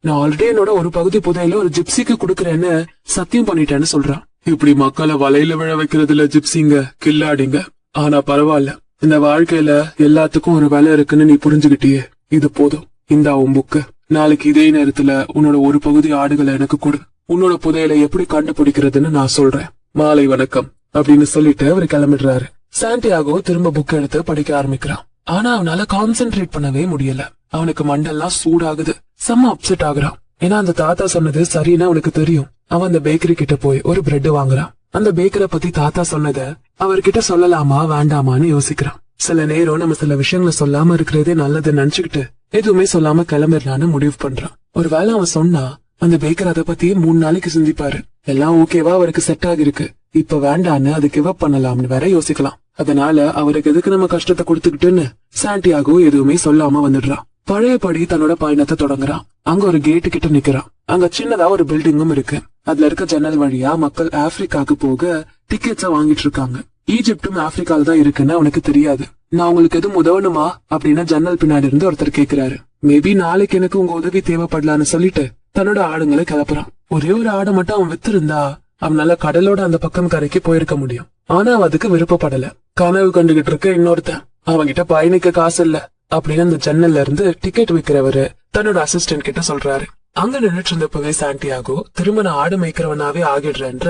நான் ஆல்ரெடி என்னோட ஒரு பகுதி புதையல ஒரு ஜிப்சிக்கு குடுக்கறேன்னு சத்தியம் பண்ணிட்டேன்னு சொல்றான். இப்படி மக்களை வலையில விழ வைக்கிறதுல ஜிப்சிங்க கில்லாடிங்க. ஆனா பரவாயில்ல, இந்த வாழ்க்கையில எல்லாத்துக்கும் ஒரு விலை இருக்குன்னு நீ புரிஞ்சுகிட்டியே, இது போதும். இந்த உன் புக்கு. நாளைக்கு இதே நேரத்துல உன்னோட ஒரு பகுதி ஆடுகளை எனக்கு கொடு. உன்னோட புதையலை எப்படி கண்டுபிடிக்கிறதுன்னு நான் சொல்றேன். மாலை வணக்கம் அப்படின்னு சொல்லிட்டு அவர் கிளம்பிடுறாரு. சாண்டியாகோ திரும்ப புக் எடுத்து படிக்க ஆரம்பிக்கிறான். ஆனா அவனால கான்சென்ட்ரேட் பண்ணவே முடியல. அவனுக்கு மண்டெல்லாம் சூடாகுது. செம்ம அப்செட் ஆகுறான். ஏன்னா அந்த தாத்தா சொன்னது சரின்னு அவனுக்கு தெரியும். அவன் அந்த பேக்கரி கிட்ட போய் ஒரு பிரெட் வாங்குறான். அந்த பேக்கரை பத்தி தாத்தா சொன்னத அவர்கிட்ட சொல்லலாமா வேண்டாமான்னு யோசிக்கிறான். சில நேரம் நம்ம சில விஷயங்களை சொல்லாம இருக்கிறதே நல்லதுன்னு நினைச்சுக்கிட்டு எதுவுமே சொல்லாம கிளம்பிடலான்னு முடிவு பண்றான். ஒருவேளை அவன் சொன்னா அந்த பேக்கர் அதை பத்தி 3 நாளைக்கு சிந்திப்பாரு. எல்லாம் ஓகேவா அவருக்கு செட் ஆகிருக்கு, இப்ப வேண்டான்னு அது கிவ் அப் பண்ணலாம்னு வேற யோசிக்கலாம். அதனால அவருக்கு எதுக்கு நம்ம கஷ்டத்தை கொடுத்துக்கிட்டுன்னு சாண்டியாகோ எதுவுமே சொல்லாம வந்துடுறான். பழையபடி தன்னோட பயணத்தை தொடங்குறான். அங்க ஒரு கேட்டு கிட்ட நிக்கிறான். அங்க சின்னதா ஒரு பில்டிங்கும் இருக்கு. அதுல இருக்க ஜன்னல் வழியா மக்கள் ஆப்பிரிக்காக்கு போக டிக்கெட்ஸ வாங்கிட்டு இருக்காங்க. ஈஜிப்டும் ஆப்பிரிக்கால தான் இருக்குன்னு அவனுக்கு தெரியாது. நான் உங்களுக்கு எதுவும் உதவணுமா அப்படின்னு ஜன்னல் பின்னாடி இருந்து ஒருத்தர் கேக்குறாரு. மேபி நாளைக்கு எனக்கு உங்க உதவி தேவைப்படலான்னு சொல்லிட்டு தன்னோட ஆடுங்களை கிளப்புறான். ஒரே ஒரு ஆடை மட்டும் அவன் வித்திருந்தா அவனால கடலோட அந்த பக்கம் கரைக்கு போயிருக்க முடியும். ஆனா அவன் அதுக்கு விருப்பப்படல. கனவு கண்டுகிட்டு இருக்க இன்னொருத்தன் அவன்கிட்ட பயணிக்க காசு இல்ல அப்படின்னு அந்த ஜன்னல்ல இருந்து டிக்கெட் விக்கிறவரு தன்னோட அசிஸ்டன்ட் கிட்ட சொல்றாரு. அங்க நின்றுட்டு இருந்தப்பவே சாண்டியாகோ திரும்ப நான் ஆடு மேய்க்கிறவனாவே ஆகிடுறேன்ற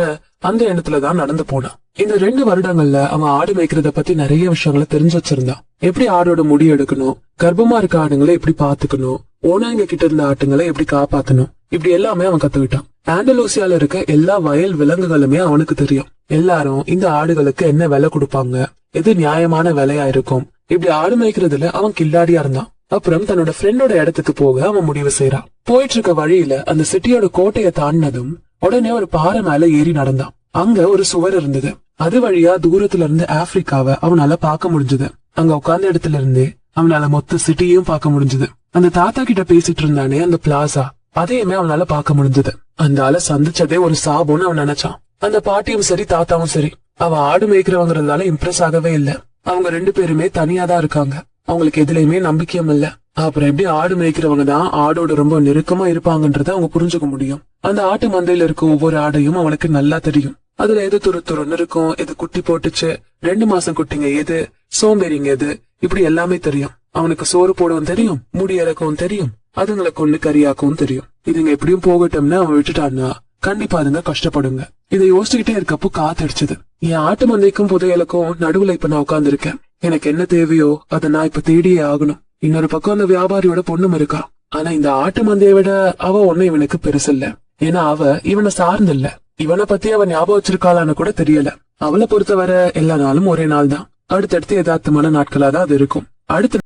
அந்த எண்ணத்துலதான் நடந்து போனான். இந்த 2 வருடங்கள்ல அவன் ஆடு மேய்க்கிறத பத்தி நிறைய விஷயங்களை தெரிஞ்சு வச்சிருந்தான். எப்படி ஆடோட முடி எடுக்கணும், கர்ப்பமா இருக்க ஆடுங்களை எப்படி பாத்துக்கணும், ஓனாங்க கிட்ட இருந்த ஆட்டுங்களை எப்படி காப்பாத்தணும், இப்படி எல்லாமே அவன் கத்துக்கிட்டான். ஆண்டலூசியால இருக்க எல்லா வயல் விலங்குகளுமே அவனுக்கு தெரியும். எல்லாரும் இந்த ஆடுகளுக்கு என்ன விலை கொடுப்பாங்க, எது நியாயமான விலையா இருக்கும், இப்படி ஆடு மேய்க்கிறதுல அவன் கில்லாடியா இருந்தான். அப்புறம் தன்னோட ஃப்ரெண்டோட இடத்துக்கு போக அவன் முடிவு செய்யறான். போயிட்டு இருக்க வழியில அந்த சிட்டியோட கோட்டையை தாண்டினதும் உடனே ஒரு பாறை மேல ஏறி நடந்தான். அங்க ஒரு சுவர் இருந்தது. அது வழியா தூரத்துல இருந்து ஆப்பிரிக்காவை அவனால பார்க்க முடிஞ்சது. அங்க உட்கார்ந்த இடத்துல இருந்தே அவனால மொத்த சிட்டியும் பார்க்க முடிஞ்சது. அந்த தாத்தா கிட்ட பேசிட்டு இருந்தானே அந்த பிளாசா, அதையுமே அவனால பார்க்க முடிஞ்சது. அந்த ஆளை சந்திச்சதே ஒரு சாபம்னு அவன் நினைச்சான். அந்த பாட்டியும் சரி தாத்தாவும் சரி அவன் ஆடு மேய்க்கிறவங்கிறதால இம்ப்ரெஸ் ஆகவே இல்ல. அவங்க 2 பேருமே தனியாதான் இருக்காங்க. அவங்களுக்கு எதுலயுமே நம்பிக்கையும் இல்ல. அப்புறம் எப்படி ஆடு மேய்க்கிறவங்க தான் ஆடோட ரொம்ப நெருக்கமா இருப்பாங்கன்றத அவங்க புரிஞ்சுக்க முடியும். அந்த ஆட்டு மந்தையில இருக்க ஒவ்வொரு ஆடையும் அவனுக்கு நல்லா தெரியும். அதுல எது துருத்துருன்னு இருக்கும், எது குட்டி போட்டுச்சு, 2 மாசம் குட்டிங்க எது, சோம்பேறிங்க எது, இப்படி எல்லாமே தெரியும். அவனுக்கு சோறு போடவும் தெரியும், முடி இறக்கவும் தெரியும், அதுங்களை கொண்டு கறியாக்கவும் தெரியும். இதுங்க எப்படியும் போகட்டும்னு அவன் விட்டுட்டான்னா கண்டிப்பா அதுங்க கஷ்டப்படுங்க. இதை யோசிச்சுக்கிட்டே இருக்கப்போ காத்தடிச்சது. என் ஆட்டு மந்தைக்கும் புதையலுக்கும் நடுவுல இப்ப நான் உட்கார்ந்து இருக்கேன். எனக்கு என்ன தேவையோ அதை நான் இப்ப தேடியே ஆகணும். இன்னொரு பக்கம் அந்த வியாபாரியோட பொண்ணும் இருக்கா. ஆனா இந்த ஆட்டு மந்தையை விட அவ ஒன்னும் இவனுக்கு பெருசு இல்ல. ஏன்னா அவ இவனை சார்ந்து இல்ல. இவனை பத்தி அவன் ஞாபகம் வச்சிருக்காளான்னு கூட தெரியல. அவளை பொறுத்தவரை எல்லா நாளும் ஒரே நாள் தான். அடுத்தடுத்து யதார்த்தமான நாட்களாதான் அது இருக்கும். அடுத்த